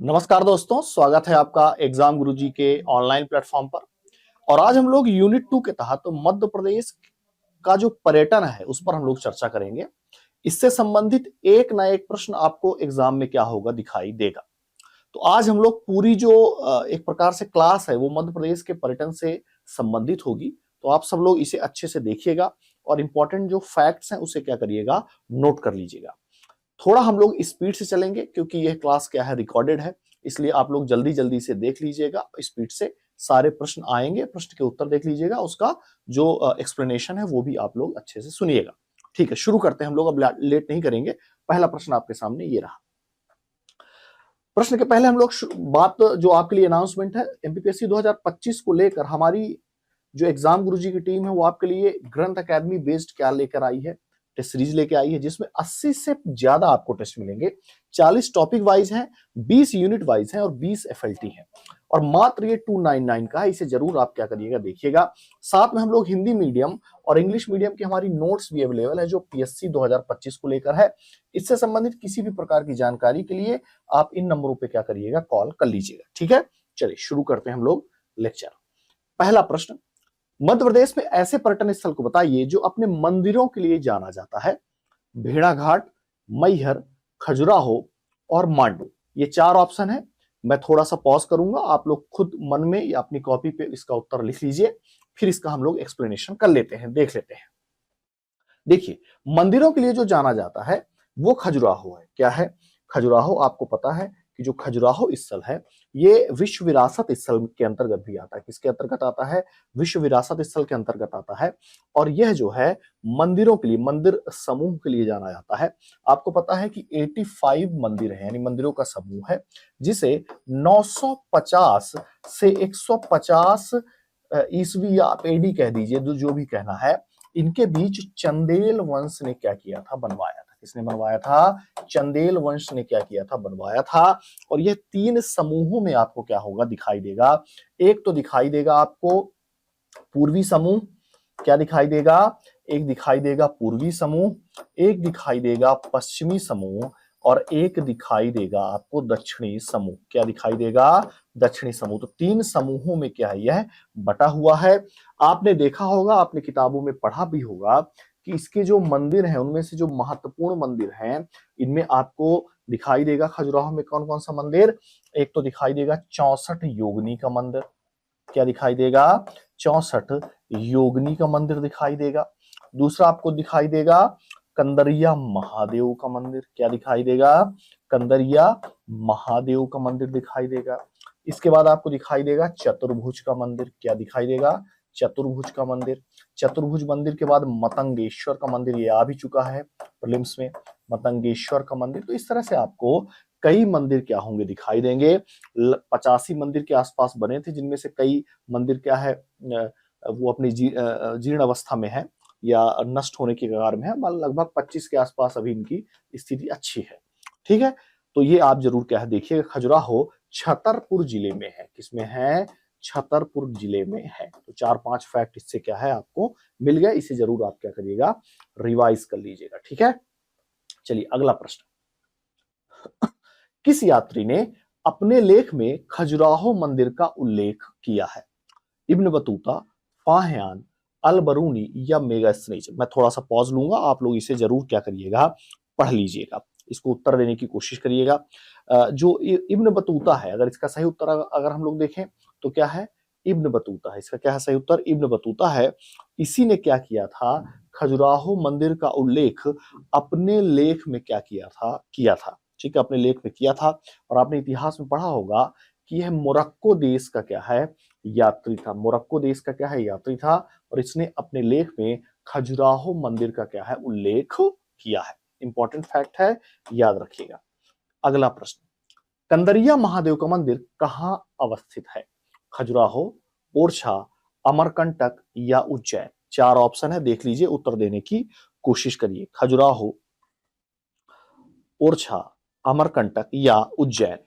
नमस्कार दोस्तों, स्वागत है आपका एग्जाम गुरुजी के ऑनलाइन प्लेटफॉर्म पर। और आज हम लोग यूनिट 2 के तहत मध्य प्रदेश का जो पर्यटन है उस पर हम लोग चर्चा करेंगे। इससे संबंधित एक ना एक प्रश्न आपको एग्जाम में क्या होगा दिखाई देगा। तो आज हम लोग पूरी जो एक प्रकार से क्लास है वो मध्य प्रदेश के पर्यटन से संबंधित होगी। तो आप सब लोग इसे अच्छे से देखिएगा और इंपॉर्टेंट जो फैक्ट्स हैं उसे क्या करिएगा, नोट कर लीजिएगा। थोड़ा हम लोग स्पीड से चलेंगे क्योंकि यह क्लास क्या है, रिकॉर्डेड है, इसलिए आप लोग जल्दी जल्दी से देख लीजिएगा। स्पीड से सारे प्रश्न आएंगे, प्रश्न के उत्तर देख लीजिएगा, उसका जो एक्सप्लेनेशन है वो भी आप लोग अच्छे से सुनिएगा। ठीक है, शुरू करते हैं हम लोग, अब लेट नहीं करेंगे। पहला प्रश्न आपके सामने ये रहा। प्रश्न के पहले हम लोग बात जो आपके लिए अनाउंसमेंट है, एमपीपीएससी 2025 को लेकर हमारी जो एग्जाम गुरुजी की टीम है वो आपके लिए ग्रंथ अकेडमी बेस्ड क्या लेकर आई है, टेस्ट सीरीज लेके आई है, जिसमें 80 से ज्यादा आपको टेस्ट मिलेंगे। 40 टॉपिक वाइज हैं, 20 यूनिट वाइज हैं और 20 एफएलटी हैं। और मात्र ये 299 का है, इसे जरूर आप क्या करिएगा, देखिएगा। साथ में हम लोग हिंदी मीडियम और इंग्लिश मीडियम की हमारी नोट्स भी अवेलेबल है जो पीएससी 2025 को लेकर है। इससे संबंधित किसी भी प्रकार की जानकारी के लिए आप इन नंबरों पे क्या करिएगा, कॉल कर लीजिएगा। ठीक है, चलिए शुरू करते हैं हम लोग लेक्चर। पहला प्रश्न, मध्य प्रदेश में ऐसे पर्यटन स्थल को बताइए जो अपने मंदिरों के लिए जाना जाता है। भेड़ाघाट, मैहर, खजुराहो और मांडू, ये 4 ऑप्शन है। मैं थोड़ा सा पॉज करूंगा, आप लोग खुद मन में या अपनी कॉपी पे इसका उत्तर लिख लीजिए, फिर इसका हम लोग एक्सप्लेनेशन कर लेते हैं, देख लेते हैं। देखिए, मंदिरों के लिए जो जाना जाता है वो खजुराहो है। क्या है खजुराहो? आपको पता है कि जो खजुराहो स्थल है ये विश्व विरासत स्थल के अंतर्गत भी आता है। किसके अंतर्गत आता है? विश्व विरासत स्थल के अंतर्गत आता है। और यह जो है मंदिरों के लिए, मंदिर समूह के लिए जाना जाता है। आपको पता है कि 85 मंदिर है, यानी मंदिरों का समूह है, जिसे 950 से 150 ईस्वी या आप एडी कह दीजिए, जो भी कहना है, इनके बीच चंदेल वंश ने क्या किया था, बनवाया था। किसने बनवाया था? चंदेल वंश ने क्या किया था, बनवाया था। और यह 3 समूहों में आपको क्या होगा, दिखाई देगा। एक तो दिखाई देगा आपको पूर्वी समूह, क्या दिखाई देगा? एक दिखाई देगा पूर्वी समूह, एक दिखाई देगा पश्चिमी समूह और एक दिखाई देगा आपको दक्षिणी समूह। क्या दिखाई देगा? दक्षिणी समूह। तो 3 समूहों में क्या है, यह बटा हुआ है। आपने देखा होगा, आपने किताबों में पढ़ा भी होगा कि इसके जो मंदिर हैं उनमें से जो महत्वपूर्ण मंदिर हैं, इनमें आपको दिखाई देगा खजुराहो में कौन कौन सा मंदिर। एक तो दिखाई देगा 64 योगिनी का मंदिर। क्या दिखाई देगा? 64 योगिनी का मंदिर दिखाई देगा। दूसरा आपको दिखाई देगा कंदरिया महादेव का मंदिर। क्या दिखाई देगा? कंदरिया महादेव का मंदिर दिखाई देगा। इसके बाद आपको दिखाई देगा चतुर्भुज का मंदिर। क्या दिखाई देगा? चतुर्भुज का मंदिर। चतुर्भुज मंदिर के बाद मतंगेश्वर का मंदिर, ये आ भी चुका है प्रीलिम्स में, मतंगेश्वर का मंदिर। तो इस तरह से आपको कई मंदिर क्या होंगे, दिखाई देंगे। 85 मंदिर के आसपास बने थे, जिनमें से कई मंदिर क्या है, वो अपनी जीर्ण अवस्था में है या नष्ट होने की कगार में है। लगभग 25 के आसपास अभी इनकी स्थिति अच्छी है। ठीक है, तो ये आप जरूर क्या है देखिए। खजुराहो छतरपुर जिले में है। किसमें है? छतरपुर जिले में है। तो 4-5 फैक्ट इससे क्या है आपको मिल गया, इसे जरूर आप क्या करिएगा, रिवाइज कर लीजिएगा। ठीक है, चलिए अगला प्रश्न। किस यात्री ने अपने लेख में खजुराहो मंदिर का उल्लेख किया है? इब्न बतूता, फाहियान, अल बरूनी या मेगास्थनीज? मैं थोड़ा सा पॉज लूंगा, आप लोग इसे जरूर क्या करिएगा, पढ़ लीजिएगा, इसको उत्तर देने की कोशिश करिएगा। जो इब्न बतूता है, अगर इसका सही उत्तर अगर हम लोग देखें तो क्या है? इब्न बतूता है। इसका क्या है सही उत्तर? इब्न बतूता है। इसी ने क्या किया था, खजुराहो मंदिर का उल्लेख अपने लेख में क्या किया था। ठीक है, अपने लेख में किया था। और आपने इतिहास में पढ़ा होगा कि यह मोरक्को देश का क्या है, यात्री था। मोरक्को देश का क्या है, यात्री था। और इसने अपने लेख में खजुराहो मंदिर का क्या है, उल्लेख किया है। इंपॉर्टेंट फैक्ट है, याद रखिएगा। अगला प्रश्न, कंदरिया महादेव का मंदिर कहां अवस्थित है? खजुराहो, ओरछा, अमरकंटक या उज्जैन? 4 ऑप्शन है, देख लीजिए, उत्तर देने की कोशिश करिए। खजुराहो, ओरछा, अमरकंटक या उज्जैन,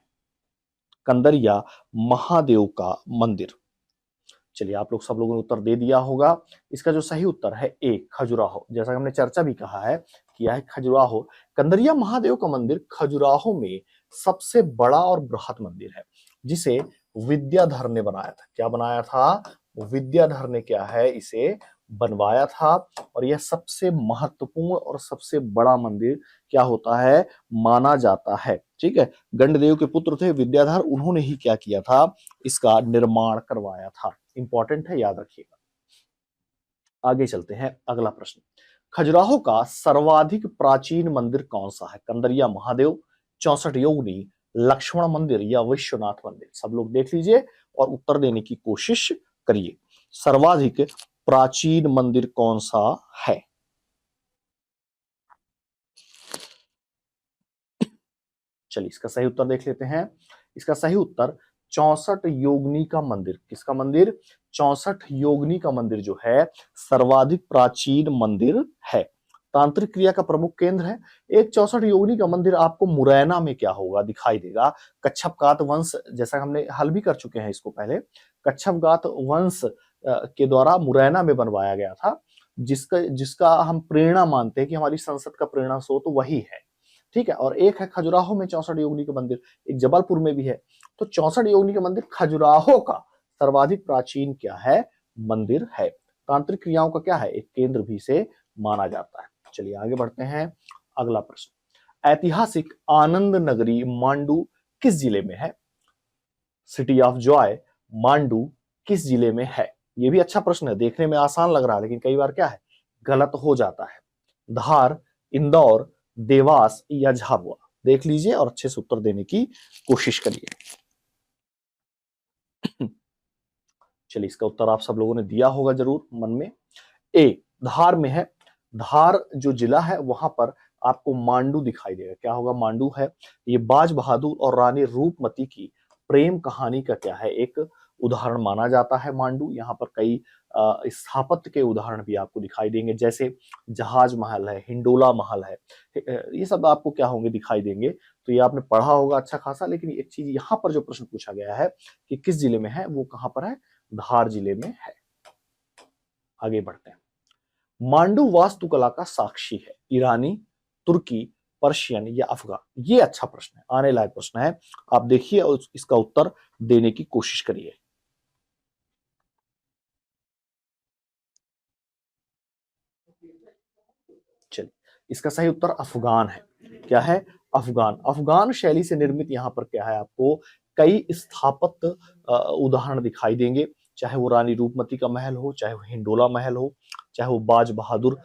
कंदरिया महादेव का मंदिर। चलिए, आप लोग सब लोगों ने उत्तर दे दिया होगा। इसका जो सही उत्तर है ए, खजुराहो। जैसा कि हमने चर्चा भी कहा है, किया है, खजुराहो। कंदरिया महादेव का मंदिर खजुराहो में सबसे बड़ा और बृहत मंदिर है, जिसे विद्याधर ने बनाया था। क्या बनाया था? विद्याधर ने क्या है, इसे बनवाया था। और यह सबसे महत्वपूर्ण और सबसे बड़ा मंदिर क्या होता है, माना जाता है। ठीक है, गंडदेव के पुत्र थे विद्याधर, उन्होंने ही क्या किया था, इसका निर्माण करवाया था। इंपॉर्टेंट है, याद रखिएगा। आगे चलते हैं, अगला प्रश्न। खजुराहो का सर्वाधिक प्राचीन मंदिर कौन सा है? कंदरिया महादेव, 64 योगिनी, लक्ष्मण मंदिर या विश्वनाथ मंदिर? सब लोग देख लीजिए और उत्तर देने की कोशिश करिए। सर्वाधिक प्राचीन मंदिर कौन सा है? चलिए इसका सही उत्तर देख लेते हैं। इसका सही उत्तर 64 योगिनी का मंदिर। किसका मंदिर? 64 योगिनी का मंदिर जो है सर्वाधिक प्राचीन मंदिर है। तांत्रिक क्रिया का प्रमुख केंद्र है। एक 64 योगिनी का मंदिर आपको मुरैना में क्या होगा, दिखाई देगा। कच्छपगात वंश, जैसा हमने हल भी कर चुके हैं इसको पहले, कच्छपगात वंश के द्वारा मुरैना में बनवाया गया था, जिसका जिसका हम प्रेरणा मानते हैं कि हमारी संसद का प्रेरणा स्रोत तो वही है। ठीक है, और एक है खजुराहो में 64 योगिनी का मंदिर, एक जबलपुर में भी है। तो 64 योगिनी का मंदिर खजुराहो का सर्वाधिक प्राचीन क्या है, मंदिर है। तांत्रिक क्रियाओं का क्या है, एक केंद्र भी से माना जाता है। चलिए आगे बढ़ते हैं, अगला प्रश्न। ऐतिहासिक आनंद नगरी मांडू किस जिले में है? सिटी ऑफ जॉय मांडू किस जिले में है? ये भी अच्छा प्रश्न है, देखने में आसान लग रहा है लेकिन कई बार क्या है, गलत हो जाता है। धार, इंदौर, देवास या झाबुआ? देख लीजिए और अच्छे से उत्तर देने की कोशिश करिए। चलिए इसका उत्तर आप सब लोगों ने दिया होगा जरूर मन में। ए, धार में है। धार जो जिला है वहां पर आपको मांडू दिखाई देगा। क्या होगा, मांडू है। ये बाज बहादुर और रानी रूपमती की प्रेम कहानी का क्या है, एक उदाहरण माना जाता है मांडू। यहाँ पर कई स्थापत्य के उदाहरण भी आपको दिखाई देंगे, जैसे जहाज महल है, हिंडोला महल है। ये सब आपको क्या होंगे, दिखाई देंगे। तो ये आपने पढ़ा होगा अच्छा खासा, लेकिन एक चीज यहाँ पर जो प्रश्न पूछा गया है कि किस जिले में है, वो कहाँ पर है, धार जिले में है। आगे बढ़ते हैं। मांडू वास्तुकला का साक्षी है, ईरानी, तुर्की, पर्शियन या अफगान? ये अच्छा प्रश्न है, आने लायक प्रश्न है। आप देखिए और इसका उत्तर देने की कोशिश करिए। चलिए इसका सही उत्तर अफगान है। क्या है, अफगान। अफगान शैली से निर्मित यहाँ पर क्या है, आपको कई स्थापत्य उदाहरण दिखाई देंगे, चाहे वो रानी रूपमती का महल हो, चाहे वो हिंडोला महल हो, चाहे वो बाज बहादुर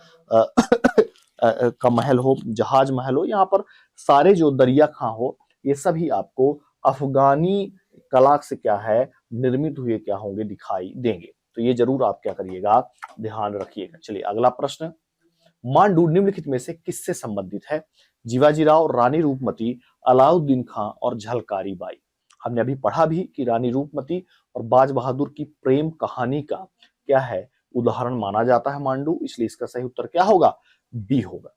का महल हो, जहाज महल हो। यहाँ पर सारे जो दरिया खां हो, ये सभी आपको अफगानी कला से क्या है, निर्मित हुए क्या होंगे, दिखाई देंगे। तो ये जरूर आप क्या करिएगा, ध्यान रखिएगा। चलिए अगला प्रश्न। मांडू निम्नलिखित में से किससे संबंधित है? जीवाजीराव, रानी रूपमती, अलाउद्दीन खां और झलकारी बाई? हमने अभी पढ़ा भी कि रानी रूपमती और बाज बहादुर की प्रेम कहानी का क्या है, उदाहरण माना जाता है मांडू, इसलिए इसका सही उत्तर क्या होगा, बी होगा।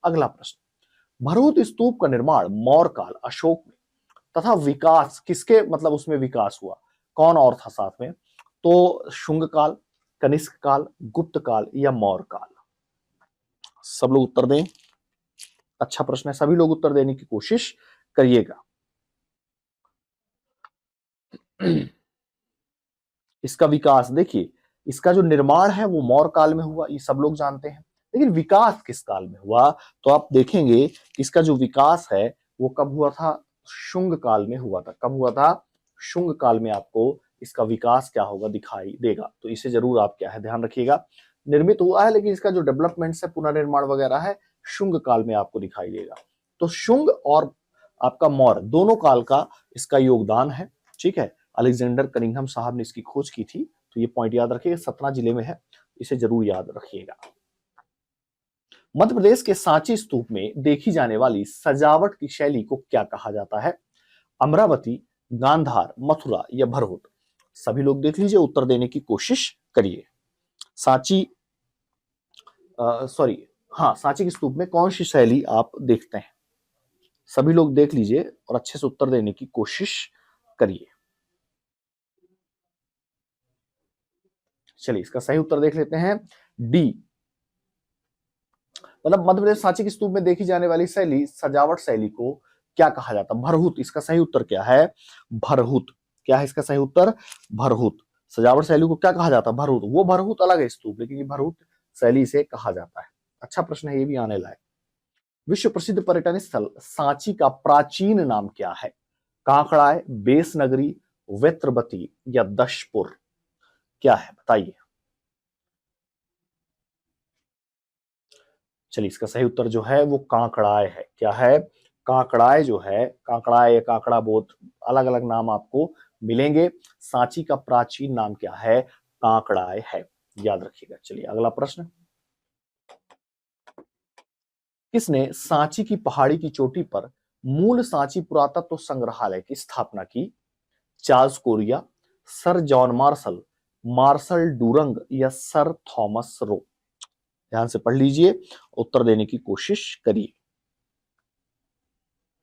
अगला प्रश्न। भरूच स्तूप का निर्माण मौर्य काल, अशोक में तथा विकास किसके, मतलब उसमें विकास हुआ, कौन और था साथ में? तो शुंग काल, कनिष्क काल, गुप्त काल या मौर्य काल? सब लोग उत्तर दें, अच्छा प्रश्न है, सभी लोग उत्तर देने की कोशिश करिएगा। इसका विकास देखिए, इसका जो निर्माण है वो मौर्य काल में हुआ, ये सब लोग जानते हैं, लेकिन विकास किस काल में हुआ? तो आप देखेंगे इसका जो विकास है वो कब हुआ था, शुंग काल में हुआ था। कब हुआ था, शुंग काल में आपको इसका विकास क्या होगा, दिखाई देगा। तो इसे जरूर आप क्या है, ध्यान रखिएगा। निर्मित हुआ है लेकिन इसका जो डेवलपमेंट है, पुनर्निर्माण वगैरह है, शुंग काल में आपको दिखाई देगा। तो शुंग और आपका मौर्य दोनों काल का इसका योगदान है। ठीक है, अलेक्जेंडर कनिंघम साहब ने इसकी खोज की थी। तो ये पॉइंट याद रखिएगा, सतना जिले में है, इसे जरूर याद रखिएगा। मध्य प्रदेश के सांची स्तूप में देखी जाने वाली सजावट की शैली को क्या कहा जाता है? अमरावती, गांधार, मथुरा या भरहुत? सभी लोग देख लीजिए, उत्तर देने की कोशिश करिए। सांची सॉरी हाँ, सांची के स्तूप में कौन सी शैली आप देखते हैं? सभी लोग देख लीजिए और अच्छे से उत्तर देने की कोशिश करिए। चलिए इसका सही उत्तर देख लेते हैं, डी। मतलब मध्य प्रदेश सांची के स्तूप में देखी जाने वाली शैली, सजावट शैली को क्या कहा जाता है? भरहुत। इसका सही उत्तर क्या है? भरहुत। क्या है इसका सही उत्तर? भरहुत। सजावट शैली को क्या कहा जाता है? भरहुत। वो भरहुत अलग है स्तूप, लेकिन ये भरहुत शैली से कहा जाता है। अच्छा प्रश्न है, ये भी आने लायक। विश्व प्रसिद्ध पर्यटन स्थल सांची का प्राचीन नाम क्या है? कांकड़ाय, बेस नगरी, वेत्रवती या दशपुर? क्या है बताइए। चलिए, इसका सही उत्तर जो है वो कांकड़ाय है। क्या है? कांकड़ाय जो है, कांकड़ाय या कांकड़ा बोध, अलग अलग नाम आपको मिलेंगे। सांची का प्राचीन नाम क्या है? कांकड़ाय है, याद रखिएगा। चलिए अगला प्रश्न। किसने सांची की पहाड़ी की चोटी पर मूल सांची पुरातत्व संग्रहालय की स्थापना की? Charles Correa, sir John Marshall, Marshall डूरंग या सर थॉमस रो? ध्यान से पढ़ लीजिए, उत्तर देने की कोशिश करिए।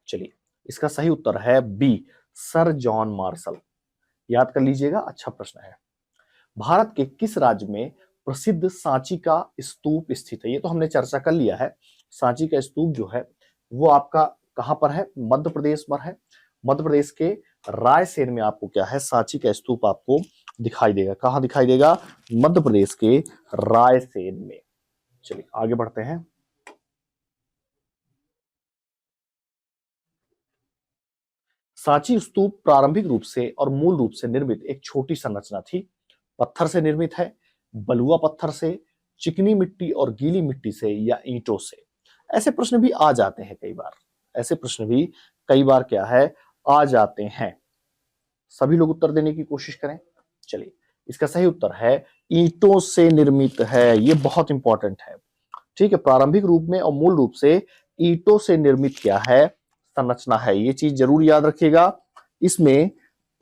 चलिए, इसका सही उत्तर है बी, सर जॉन मार्शल। याद कर लीजिएगा, अच्छा प्रश्न है। भारत के किस राज्य में प्रसिद्ध सांची का स्तूप स्थित है? ये तो हमने चर्चा कर लिया है। सांची का स्तूप जो है वो आपका कहां पर है? मध्य प्रदेश पर है। मध्य प्रदेश के रायसेन में आपको क्या है? सांची का स्तूप आपको दिखाई देगा। कहां दिखाई देगा? मध्य प्रदेश के रायसेन में। चलिए आगे बढ़ते हैं। सांची स्तूप प्रारंभिक रूप से और मूल रूप से निर्मित एक छोटी संरचना थी। पत्थर से निर्मित है, बलुआ पत्थर से, चिकनी मिट्टी और गीली मिट्टी से या ईंटों से? ऐसे प्रश्न भी आ जाते हैं कई बार। ऐसे प्रश्न भी कई बार क्या है? आ जाते हैं। सभी लोग उत्तर देने की कोशिश करें। चलिए, इसका सही उत्तर है ईंटों से निर्मित है। ये बहुत इंपॉर्टेंट है। ठीक है, प्रारंभिक रूप में और मूल रूप से ईंटों से निर्मित क्या है? संरचना है। ये चीज जरूर याद रखिएगा। इसमें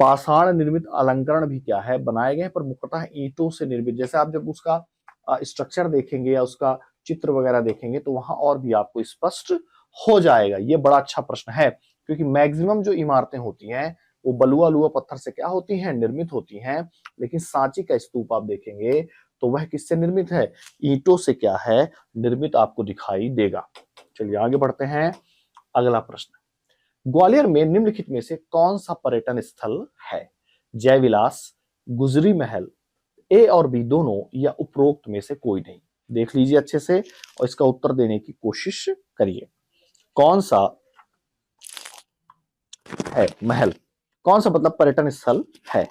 पाषाण निर्मित अलंकरण भी क्या है? बनाए गए, पर मुख्यतः ईंटों से निर्मित। जैसे आप जब उसका स्ट्रक्चर देखेंगे या उसका चित्र वगैरह देखेंगे तो वहां और भी आपको स्पष्ट हो जाएगा। ये बड़ा अच्छा प्रश्न है, क्योंकि मैक्सिमम जो इमारतें होती हैं वो बलुआ लुआ पत्थर से क्या होती हैं? निर्मित होती हैं। लेकिन सांची का स्तूप आप देखेंगे तो वह किससे निर्मित है? ईंटों से क्या है? निर्मित आपको दिखाई देगा। चलिए आगे बढ़ते हैं। अगला प्रश्न। ग्वालियर में निम्नलिखित में से कौन सा पर्यटन स्थल है? जयविलास, गुजरी महल, ए और बी दोनों या उपरोक्त में से कोई नहीं? देख लीजिए अच्छे से और इसका उत्तर देने की कोशिश करिए। कौन सा है महल? कौन सा मतलब पर्यटन स्थल है?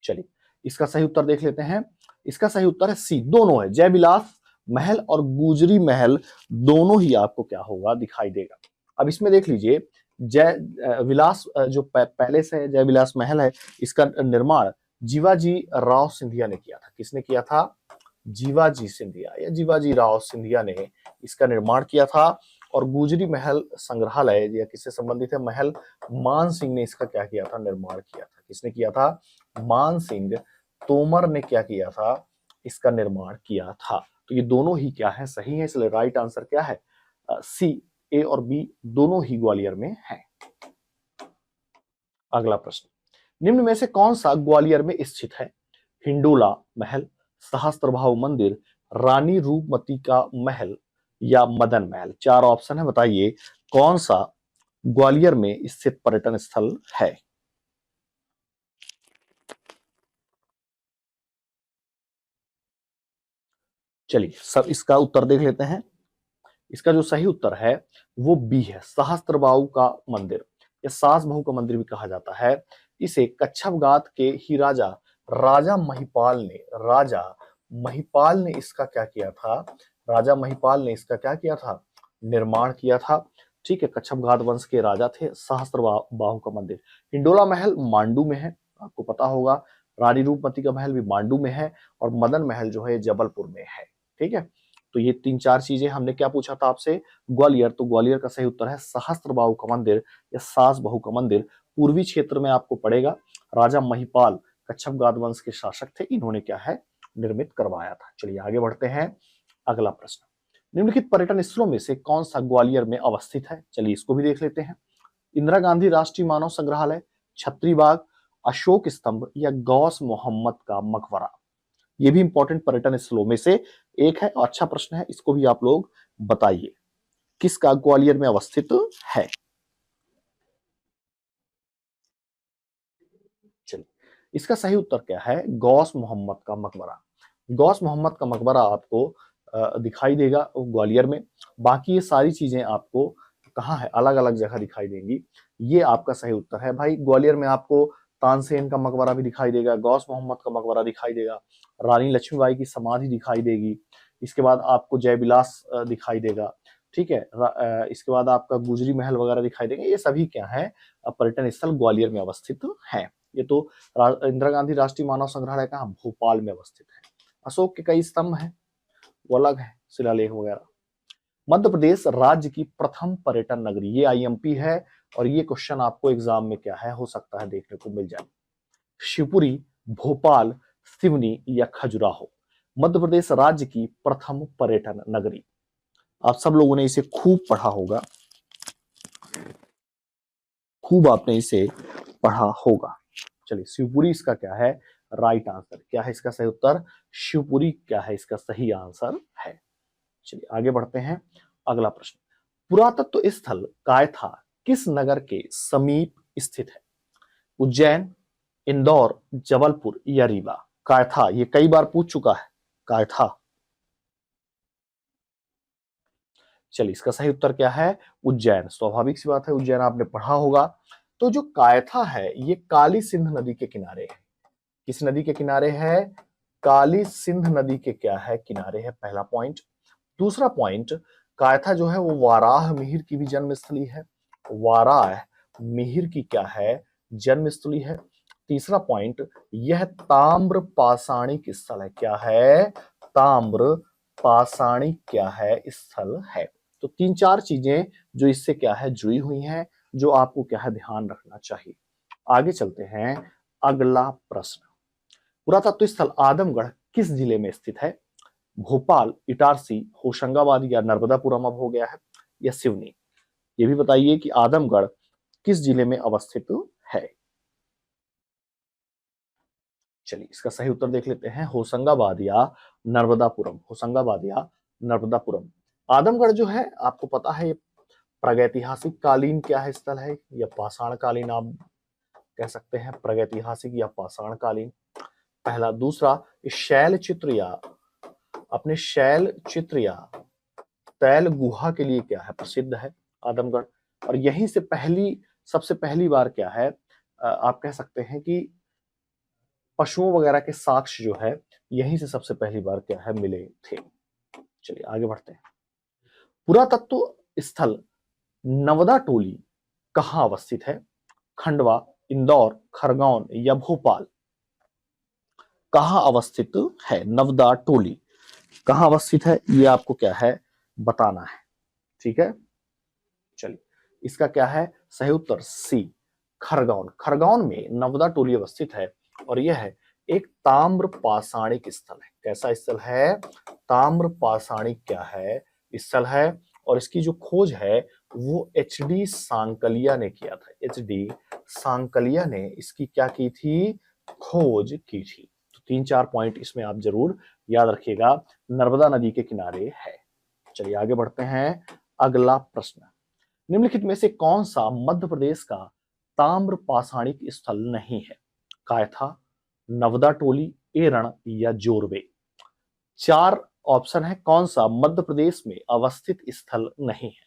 चलिए, इसका सही उत्तर देख लेते हैं। इसका सही उत्तर है सी, दोनों है। जयविलास महल और गुजरी महल दोनों ही आपको क्या होगा? दिखाई देगा। अब इसमें देख लीजिए, जय विलास जो पहले से जय विलास महल है, इसका निर्माण जीवाजी राव सिंधिया ने किया था। किसने किया था? जीवाजी सिंधिया या जीवाजी राव सिंधिया ने इसका निर्माण किया था। और गुजरी महल संग्रहालय या किससे संबंधित है? महल मान सिंह ने इसका क्या किया था? निर्माण किया था। किसने किया था? मान सिंह तोमर ने क्या किया था? इसका निर्माण किया था। तो ये दोनों ही क्या है? सही है। इसलिए राइट आंसर क्या है? सी, ए और बी दोनों ही ग्वालियर में है। अगला प्रश्न। निम्न में से कौन सा ग्वालियर में स्थित है? हिंडोला महल, सहस्त्रभाव मंदिर, रानी रूपमती का महल या मदन महल? चार ऑप्शन है, बताइए कौन सा ग्वालियर में स्थित पर्यटन स्थल है? चलिए सब इसका उत्तर देख लेते हैं। इसका जो सही उत्तर है वो बी है, सहस्त्रबाहु का मंदिर या सास बहू का मंदिर भी कहा जाता है। इसे कच्छपगात के ही राजा राजा महिपाल ने इसका क्या किया था? राजा महिपाल ने इसका क्या किया था? निर्माण किया था। ठीक है, कच्छपगात वंश के राजा थे। सहस्त्रबाहु का मंदिर, हिंडोला महल मांडू में है, आपको पता होगा। रानी रूपमती का महल भी मांडू में है और मदन महल जो है जबलपुर में है। ठीक है, तो ये तीन चार चीजें हमने क्या पूछा था आपसे? ग्वालियर, तो ग्वालियर का सही उत्तर है सहस्त्रबाहु का मंदिर या सास बहू का मंदिर। पूर्वी क्षेत्र में आपको पड़ेगा। राजा महिपाल कच्छपगात वंश के शासक थे, इन्होंने क्या है? निर्मित करवाया था। चलिए आगे बढ़ते हैं। अगला प्रश्न। निम्नलिखित पर्यटन स्थलों में से कौन सा ग्वालियर में अवस्थित है? चलिए इसको भी देख लेते हैं। इंदिरा गांधी राष्ट्रीय मानव संग्रहालय, छत्री बाग, अशोक स्तंभ या गौस मोहम्मद का मकबरा? ये भी इंपॉर्टेंट पर्यटन स्थलों में से एक है और अच्छा प्रश्न है, इसको भी आप लोग बताइए किसका ग्वालियर में अवस्थित है। चलिए, इसका सही उत्तर क्या है, गौस मोहम्मद का मकबरा। गौस मोहम्मद का मकबरा आपको दिखाई देगा ग्वालियर में। बाकी ये सारी चीजें आपको कहाँ है, अलग अलग जगह दिखाई देंगी। ये आपका सही उत्तर है भाई। ग्वालियर में आपको तानसेन का मकबरा भी दिखाई देगा, गौस मोहम्मद का मकबरा दिखाई देगा, रानी लक्ष्मीबाई की समाधि दिखाई देगी, इसके बाद आपको जयविलास दिखाई देगा, ठीक है। इसके बाद आपका गुजरी महल वगैरह दिखाई देगा। ये सभी क्या है, पर्यटन स्थल ग्वालियर में अवस्थित है। ये तो इंदिरा गांधी राष्ट्रीय मानव संग्रहालय कहाँ, भोपाल में अवस्थित है। अशोक के कई स्तंभ हैं, वो अलग है, शिलालेख वगैरह। मध्य प्रदेश राज्य की प्रथम पर्यटन नगरी, ये आईएमपी है और ये क्वेश्चन आपको एग्जाम में क्या है हो सकता है देखने को मिल जाए। शिवपुरी, भोपाल, सिवनी या खजुराहो, मध्य प्रदेश राज्य की प्रथम पर्यटन नगरी। आप सब लोगों ने इसे खूब पढ़ा होगा, खूब आपने इसे पढ़ा होगा। चलिए, शिवपुरी इसका क्या है, राइट आंसर। क्या है इसका सही उत्तर, शिवपुरी क्या है इसका सही आंसर है। चलिए आगे बढ़ते हैं, अगला प्रश्न। पुरातत्व स्थल कायथा किस नगर के समीप स्थित है, उज्जैन, इंदौर, जबलपुर या रीवा। कायथा ये कई बार पूछ चुका है, कायथा। चलिए, इसका सही उत्तर क्या है, उज्जैन। स्वाभाविक सी बात है, उज्जैन आपने पढ़ा होगा। तो जो कायथा है ये काली सिंध नदी के किनारे है। किस नदी के किनारे है, काली सिंध नदी के क्या है, किनारे है, पहला पॉइंट। दूसरा पॉइंट, कायथा जो है वो वाराह मिहिर की भी जन्मस्थली है। वाराह मिहिर की क्या है, जन्मस्थली है। तीसरा पॉइंट, यह ताम्र पाषाणिक स्थल है। क्या है, ताम्र पाषाणिक क्या है, स्थल है। तो तीन चार चीजें जो इससे क्या है जुड़ी हुई हैं, जो आपको क्या है ध्यान रखना चाहिए। आगे चलते हैं, अगला प्रश्न। पुरातत्व स्थल आदमगढ़ किस जिले में स्थित है, भोपाल, इटारसी, होशंगाबाद या नर्मदापुरम अब हो गया है, या सिवनी। ये भी बताइए कि आदमगढ़ किस जिले में अवस्थित है। चलिए, इसका सही उत्तर देख लेते हैं, होशंगाबाद या नर्मदापुरम। होशंगाबाद या नर्मदापुरम। आदमगढ़ जो है आपको पता है, प्रागैतिहासिक कालीन क्या है स्थल है, या पाषाण कालीन आप कह सकते हैं, प्रागैतिहासिक या पाषाण कालीन, पहला। दूसरा, शैल चित्र या अपने शैल चित्र या तैल गुहा के लिए क्या है, प्रसिद्ध है आदमगढ़। और यहीं से सबसे पहली बार क्या है, आप कह सकते हैं कि पशुओं वगैरह के साक्ष्य जो है यहीं से सबसे पहली बार क्या है मिले थे। चलिए आगे बढ़ते हैं। पुरातत्व स्थल नवदा टोली कहाँ अवस्थित है, खंडवा, इंदौर, खरगोन या भोपाल। कहाँ अवस्थित है नवदा टोली, कहाँ अवस्थित है, ये आपको क्या है बताना है, ठीक है। चलिए, इसका क्या है सही उत्तर, सी, खरगोन। खरगोन में नवदा टोली अवस्थित है और यह है एक ताम्र पाषाणिक स्थल है। कैसा स्थल है, ताम्र पाषाणिक क्या है स्थल है। और इसकी जो खोज है वो एच डी सांकलिया ने किया था। एच डी सांकलिया ने इसकी क्या की थी, खोज की थी। तो तीन चार पॉइंट इसमें आप जरूर याद रखिएगा, नर्मदा नदी के किनारे है। चलिए आगे बढ़ते हैं, अगला प्रश्न। निम्नलिखित में से कौन सा मध्य प्रदेश का ताम्र पाषाणिक स्थल नहीं है, कायथा, नवदा टोली, एरण या जोरवे। चार ऑप्शन है, कौन सा मध्य प्रदेश में अवस्थित स्थल नहीं है।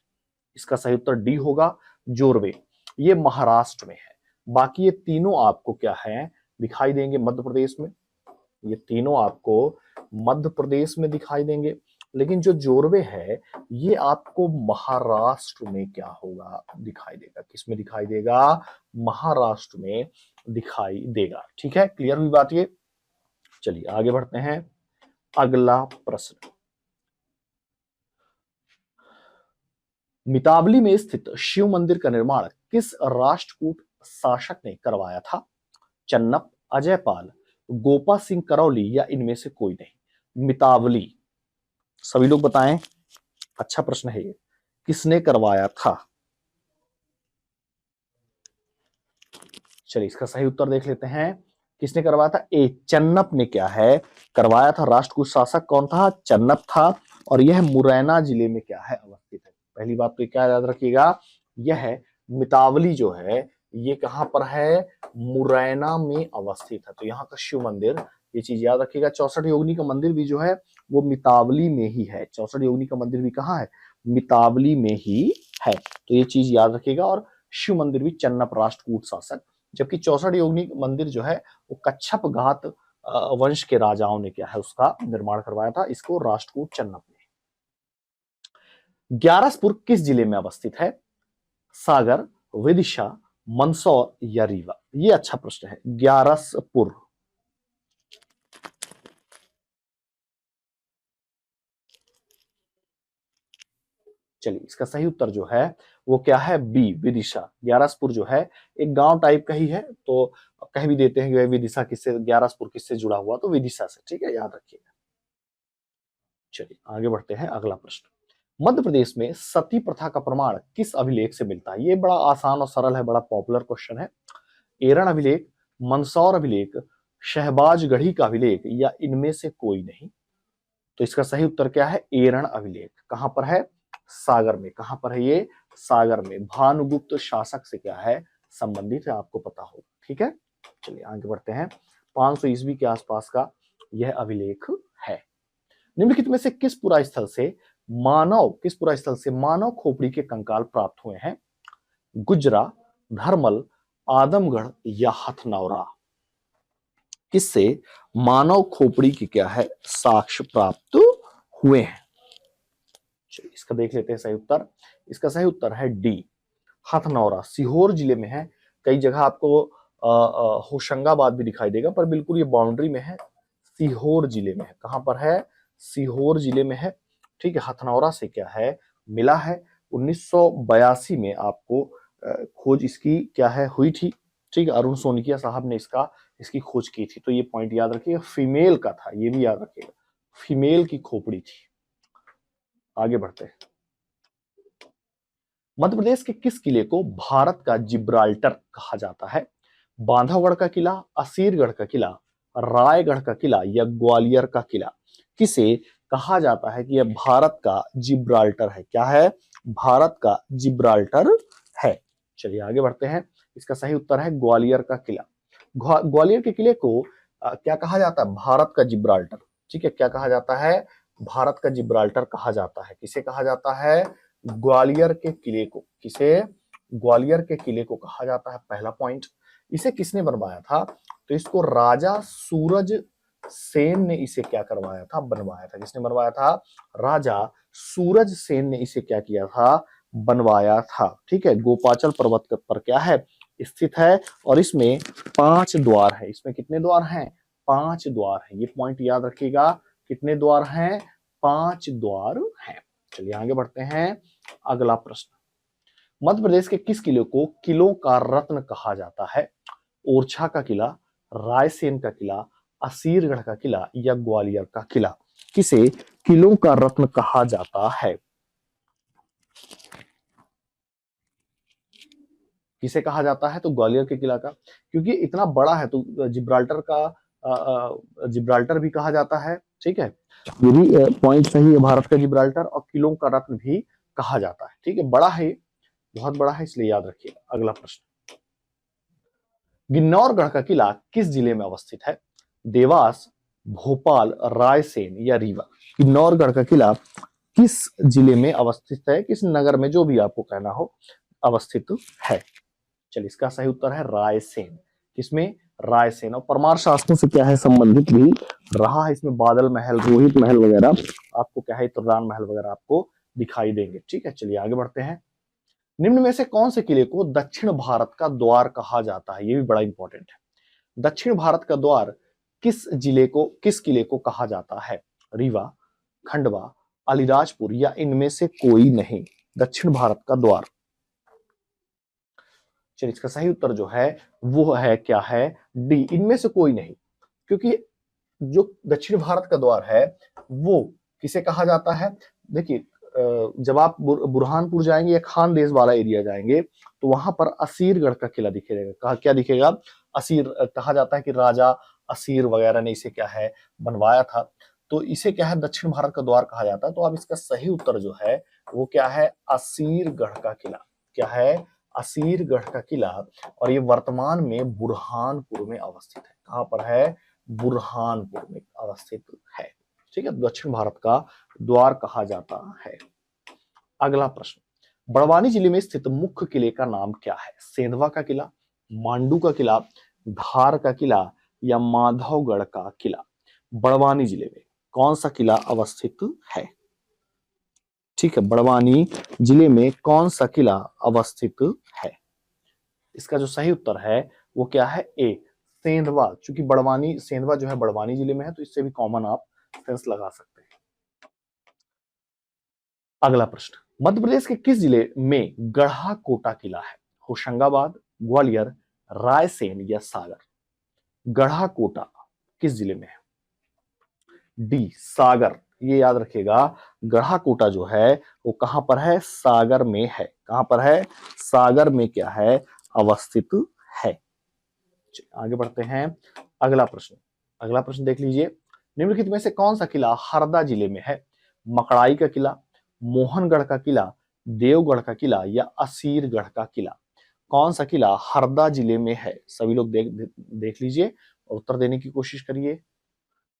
इसका सही उत्तर डी होगा, जोरवे। ये महाराष्ट्र में है। बाकी ये तीनों आपको क्या है दिखाई देंगे मध्य प्रदेश में, ये तीनों आपको मध्य प्रदेश में दिखाई देंगे। लेकिन जो जोरवे है ये आपको महाराष्ट्र में क्या होगा दिखाई देगा, किसमें दिखाई देगा, महाराष्ट्र में दिखाई देगा। ठीक है, क्लियर हुई बात ये। चलिए आगे बढ़ते हैं, अगला प्रश्न। मितावली में स्थित शिव मंदिर का निर्माण किस राष्ट्रकूट शासक ने करवाया था, चन्नप, अजयपाल, गोपा सिंह करौली या इनमें से कोई नहीं। मितावली, सभी लोग बताएं, अच्छा प्रश्न है ये, किसने करवाया था। चलिए इसका सही उत्तर देख लेते हैं, किसने करवाया था? ए चन्नप ने क्या है करवाया था। राष्ट्रकूट शासक कौन था? चन्नप था। और यह मुरैना जिले में क्या है अवस्थित है। पहली बात तो क्या याद रखिएगा, यह मितावली जो है ये कहां पर है? मुरैना में अवस्थित है। तो यहाँ का शिव मंदिर, ये चीज याद रखिएगा। 64 योगिनी का मंदिर भी जो है वो मितावली में ही है। 64 योगिनी का मंदिर भी कहाँ है? मितावली में ही है। तो ये चीज याद रखिएगा। और शिव मंदिर भी चन्नप राष्ट्रकूट शासक, जबकि 64 योगिनी मंदिर जो है वो कच्छप घात वंश के राजाओं ने क्या है उसका निर्माण करवाया था, इसको राष्ट्रकूट चन्नप ने। ग्यारसपुर किस जिले में अवस्थित है? सागर, विदिशा, मंदसौर या रीवा? ये अच्छा प्रश्न है। ग्यारसपुर, चलिए इसका सही उत्तर जो है वो क्या है? बी विदिशा। ग्यारसपुर जो है एक गांव टाइप का ही है, तो कह भी देते हैं कि विदिशा किससे, ग्यारसपुर किससे जुड़ा हुआ, तो विदिशा से। ठीक है, याद रखिएगा। चलिए आगे बढ़ते हैं। अगला प्रश्न, मध्य प्रदेश में सती प्रथा का प्रमाण किस अभिलेख से मिलता है? ये बड़ा आसान और सरल है, बड़ा पॉपुलर क्वेश्चन है। एरन अभिलेख, मंदसौर अभिलेख, शहबाजगढ़ी का अभिलेख या इनमें से कोई नहीं? तो इसका सही उत्तर क्या है? एरन अभिलेख। कहां पर है? सागर में। कहां पर है ये? सागर में। भानुगुप्त शासक से क्या है संबंधित है, आपको पता होगा। ठीक है, चलिए आगे बढ़ते हैं। 500 ईस्वी के आसपास का यह अभिलेख है। निम्नलिखित में से किस पुरा स्थल से मानव खोपड़ी के कंकाल प्राप्त हुए हैं? गुजरा, धर्मल, आदमगढ़ या हथनौरा? किससे मानव खोपड़ी की क्या है साक्ष्य प्राप्त हुए हैं? चलिए इसका देख लेते हैं सही उत्तर। इसका सही उत्तर है डी हथनौरा। सीहोर जिले में है। कई जगह आपको होशंगाबाद भी दिखाई देगा, पर बिल्कुल ये बाउंड्री में है, सीहोर जिले में है। कहां पर है? सीहोर जिले में है। ठीक है, हथनौरा से क्या है मिला है। 1982 में आपको खोज इसकी क्या है हुई थी। ठीक है, अरुण सोनिकिया साहब ने इसकी खोज की थी। तो ये पॉइंट याद रखिएगा, फीमेल का था, ये भी याद रखिएगा, फीमेल की खोपड़ी थी। आगे बढ़ते हैं। मध्य प्रदेश के किस किले को भारत का जिब्राल्टर कहा जाता है? बांधवगढ़ का किला, असीरगढ़ का किला, रायगढ़ का किला या ग्वालियर का किला? किसे कहा जाता है कि यह भारत का जिब्राल्टर है? क्या है? भारत का जिब्राल्टर है। चलिए आगे बढ़ते हैं। इसका सही उत्तर है ग्वालियर का किला। ग्वालियर के किले को क्या कहा जाता है? भारत का जिब्राल्टर। ठीक है, क्या कहा जाता है? भारत का जिब्राल्टर कहा जाता है। किसे कहा जाता है? ग्वालियर के किले को। किसे? ग्वालियर के किले को कहा जाता है। पहला पॉइंट। इसे किसने बनवाया था? तो इसको राजा सूरज सेन ने इसे क्या करवाया था? बनवाया था। किसने बनवाया था? राजा सूरज सेन ने इसे क्या किया था? बनवाया था। ठीक है, गोपाचल पर्वत पर क्या है स्थित है, और इसमें 5 द्वार है। इसमें कितने द्वार हैं? 5 द्वार है। ये पॉइंट याद रखिएगा। कितने द्वार हैं? 5 द्वार हैं। चलिए आगे बढ़ते हैं। अगला प्रश्न, मध्य प्रदेश के किस किले को किलों का रत्न कहा जाता है? ओरछा का किला, रायसेन का किला, असीरगढ़ का किला या ग्वालियर का किला? किसे किलों का रत्न कहा जाता है? किसे कहा जाता है? तो ग्वालियर के किला का, क्योंकि इतना बड़ा है तो जिब्राल्टर का जिब्राल्टर भी कहा जाता है। ठीक है, ये भी पॉइंट सही है, भारत का जिब्राल्टर, और किलों का रत्न भी कहा जाता है। ठीक है, बड़ा है, बहुत बड़ा है, इसलिए याद रखिएगा। अगला प्रश्न, गिन्नौरगढ़ का किला किस जिले में अवस्थित है? देवास, भोपाल, रायसेन या रीवा? गिन्नौरगढ़ का किला किस जिले में अवस्थित है? किस नगर में, जो भी आपको कहना हो, अवस्थित है? चलिए इसका सही उत्तर है रायसेन। किसमें? रायसेन। और परमार शासकों से क्या है संबंधित भी रहा है। इसमें बादल महल, रोहित महल वगैरह आपको क्या है, तुर्रान महल वगैरह आपको दिखाई देंगे। ठीक है, चलिए आगे बढ़ते हैं। निम्न में से कौन से किले को दक्षिण भारत का द्वार कहा जाता है? ये भी बड़ा इंपॉर्टेंट है। दक्षिण भारत का द्वार किस किले को कहा जाता है? रीवा, खंडवा, अलीराजपुर या इनमें से कोई नहीं? दक्षिण भारत का द्वार। चलिए इसका सही उत्तर जो है वो है क्या है? डी इनमें से कोई नहीं। क्योंकि जो दक्षिण भारत का द्वार है वो किसे कहा जाता है? देखिए जब आप बुरहानपुर जाएंगे या खानदेश वाला एरिया जाएंगे तो वहां पर असीरगढ़ का किला दिखेगा। कहा क्या दिखेगा? असीर। कहा जाता है कि राजा असीर वगैरह ने इसे क्या है बनवाया था, तो इसे क्या है दक्षिण भारत का द्वार कहा जाता है। तो अब इसका सही उत्तर जो है वो क्या है? असीरगढ़ का किला। क्या है? असीरगढ़ का किला। और ये वर्तमान में बुरहानपुर में अवस्थित है। कहां पर है? बुरहानपुर में अवस्थित है। ठीक है, दक्षिण भारत का द्वार कहा जाता है। अगला प्रश्न, बड़वानी जिले में स्थित मुख्य किले का नाम क्या है? सेंधवा का किला, मांडू का किला, धार का किला या माधवगढ़ का किला? बड़वानी जिले में कौन सा किला अवस्थित है? ठीक है, बड़वानी जिले में कौन सा किला अवस्थित है? इसका जो सही उत्तर है वो क्या है? ए, सेंधवा। चूंकि बड़वानी सेंधवा जो है बड़वानी जिले में है, तो इससे भी कॉमन आप सेंस लगा सकते हैं। अगला प्रश्न, मध्य प्रदेश के किस जिले में गढ़ा कोटा किला है? होशंगाबाद, ग्वालियर, रायसेन या सागर? गढ़ा कोटा किस जिले में है? डी, सागर। ये याद रखिएगा, गढ़ा कोटा जो है वो कहां पर है? सागर में है। कहां पर है? सागर में क्या है? अवस्थित है। आगे बढ़ते हैं। अगला प्रश्न, अगला प्रश्न देख लीजिए, निम्नलिखित में से कौन सा किला हरदा जिले में है? मकड़ाई का किला, मोहनगढ़ का किला, देवगढ़ का किला या असीरगढ़ का किला? कौन सा किला हरदा जिले में है? सभी लोग देख लीजिए और उत्तर देने की कोशिश करिए।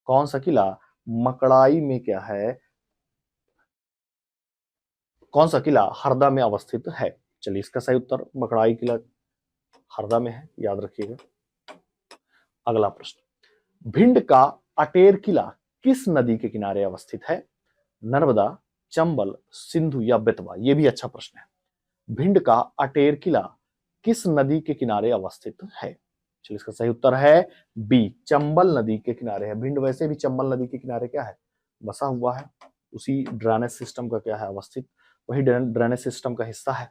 कौन सा किला मकड़ाई में क्या है? कौन सा किला हरदा में अवस्थित है? चलिए, इसका सही उत्तर मकड़ाई किला हरदा में है, याद रखिएगा। अगला प्रश्न, भिंड का अटेर किला किस नदी के किनारे अवस्थित है? नर्मदा, चंबल, सिंधु या बेतवा? ये भी अच्छा प्रश्न है। भिंड का अटेर किला किस नदी के किनारे अवस्थित है? चलिए, इसका सही उत्तर है बी, चंबल नदी के किनारे है। भिंड वैसे भी चंबल नदी के किनारे क्या है? बसा हुआ है। उसी ड्रेनेज सिस्टम का क्या है? अवस्थित, वही ड्रेनेज सिस्टम का हिस्सा है।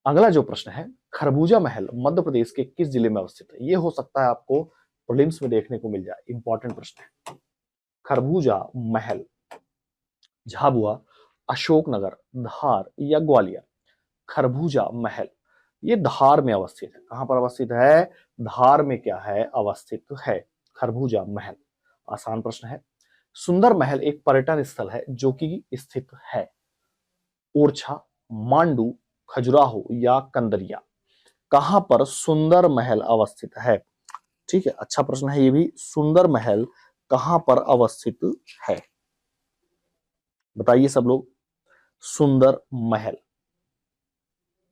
अगला जो प्रश्न है, खरबूजा महल मध्य प्रदेश के किस जिले में अवस्थित है? ये हो सकता है आपको प्रीलिम्स में देखने को मिल जाए, इंपॉर्टेंट प्रश्न है। खरबूजा महल झाबुआ, अशोकनगर, धार या ग्वालियर? खरबूजा महल ये धार में अवस्थित है। कहां पर अवस्थित है? धार में क्या है? अवस्थित है खरबूजा महल। आसान प्रश्न है। सुंदर महल एक पर्यटन स्थल है जो कि स्थित है ओरछा, मांडू, खजुराहो या कंदरिया? कहां पर सुंदर महल अवस्थित है? ठीक है, अच्छा प्रश्न है ये भी। सुंदर महल कहां पर अवस्थित है? बताइए सब लोग। सुंदर महल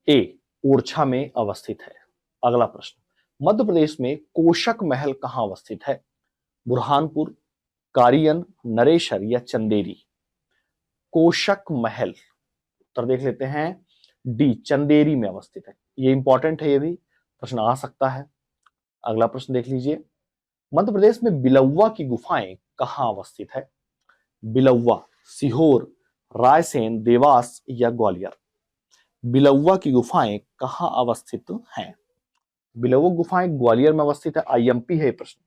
ए, ओरछा में अवस्थित है। अगला प्रश्न, मध्य प्रदेश में कोशक महल कहां अवस्थित है? बुरहानपुर, कारियन, नरेशर या चंदेरी? कोशक महल, उत्तर देख लेते हैं। डी, चंदेरी में अवस्थित है। ये इंपॉर्टेंट है, ये भी प्रश्न आ सकता है। अगला प्रश्न देख लीजिए, मध्य प्रदेश में बिलौवा की गुफाएं कहां अवस्थित है? बिलौवा, सीहोर, रायसेन, देवास या ग्वालियर? बिलौवा की गुफाएं कहां अवस्थित हैं? बिलौवा गुफाएं ग्वालियर में अवस्थित है। आईएमपी है प्रश्न,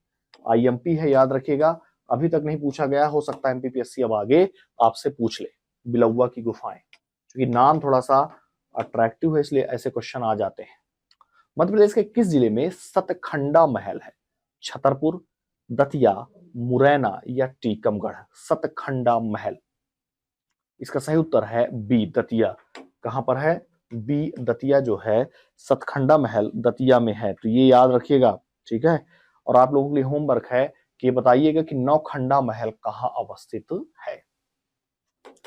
आईएमपी है, याद रखिएगा। अभी तक नहीं पूछा गया, हो सकता है एमपीपीएससी अब आगे आपसे पूछ ले बिलौवा की गुफाएं, क्योंकि नाम थोड़ा सा अट्रैक्टिव है, इसलिए ऐसे क्वेश्चन आ जाते हैं। मध्य प्रदेश के किस जिले में सतखंडा महल है? छतरपुर, दतिया, मुरैना या टीकमगढ़? सतखंडा महल, इसका सही उत्तर है बी, दतिया। कहां पर है? बी, दतिया जो है सतखंडा महल दतिया में है, तो ये याद रखिएगा। ठीक है, और आप लोगों के लिए होमवर्क है कि बताइएगा कि नौखंडा महल कहां अवस्थित है।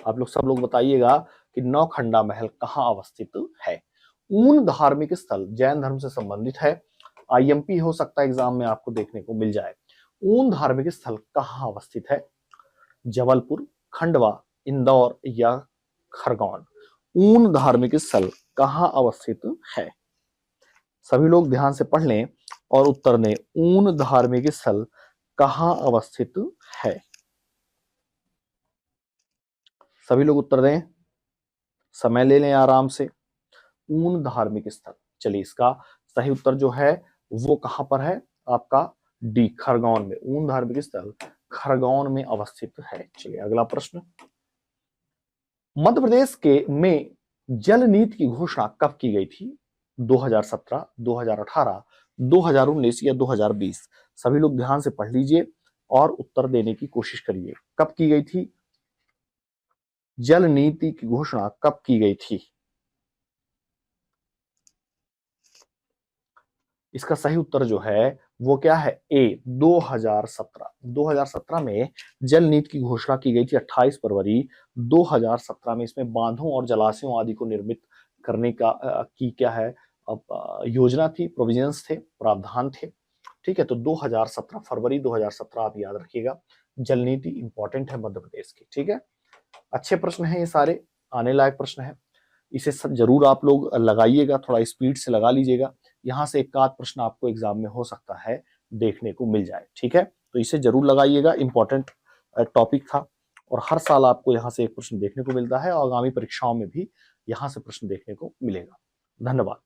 आप लोग सब लोग बताइएगा कि नौखंडा महल कहां अवस्थित है। ऊन धार्मिक स्थल जैन धर्म से संबंधित है। आईएमपी हो सकता है एग्जाम में आपको देखने को मिल जाए। ऊन धार्मिक स्थल कहां अवस्थित है? जबलपुर, खंडवा, इंदौर या खरगोन? ऊन धार्मिक स्थल कहां अवस्थित है? सभी लोग ध्यान से पढ़ लें और उत्तर दें। ऊन धार्मिक स्थल कहां अवस्थित है? सभी लोग उत्तर दें, समय ले लें आराम से। ऊन धार्मिक स्थल, चलिए इसका सही उत्तर जो है वो कहां पर है? आपका डी, खरगोन में। ऊन धार्मिक स्थल खरगोन में अवस्थित है। चलिए अगला प्रश्न, मध्य प्रदेश के में जल नीति की घोषणा कब की गई थी? 2017, 2018, 2019 या 2020? सभी लोग ध्यान से पढ़ लीजिए और उत्तर देने की कोशिश करिए। कब की गई थी? जल नीति की घोषणा कब की गई थी? इसका सही उत्तर जो है वो क्या है? ए, 2017। 2017 में जल नीति की घोषणा की गई थी 28 फरवरी 2017 में। इसमें बांधों और जलाशयों आदि को निर्मित करने की क्या है योजना थी, प्रोविजंस थे, प्रावधान थे। ठीक है, तो 2017 फरवरी 2017 आप याद रखिएगा। जल नीति इंपॉर्टेंट है मध्य प्रदेश की। ठीक है, अच्छे प्रश्न हैं ये सारे, आने लायक प्रश्न है। इसे सब जरूर आप लोग लगाइएगा, थोड़ा स्पीड से लगा लीजिएगा। यहाँ से एक आध प्रश्न आपको एग्जाम में हो सकता है देखने को मिल जाए। ठीक है, तो इसे जरूर लगाइएगा, इंपॉर्टेंट टॉपिक था और हर साल आपको यहाँ से एक प्रश्न देखने को मिलता है और आगामी परीक्षाओं में भी यहाँ से प्रश्न देखने को मिलेगा। धन्यवाद।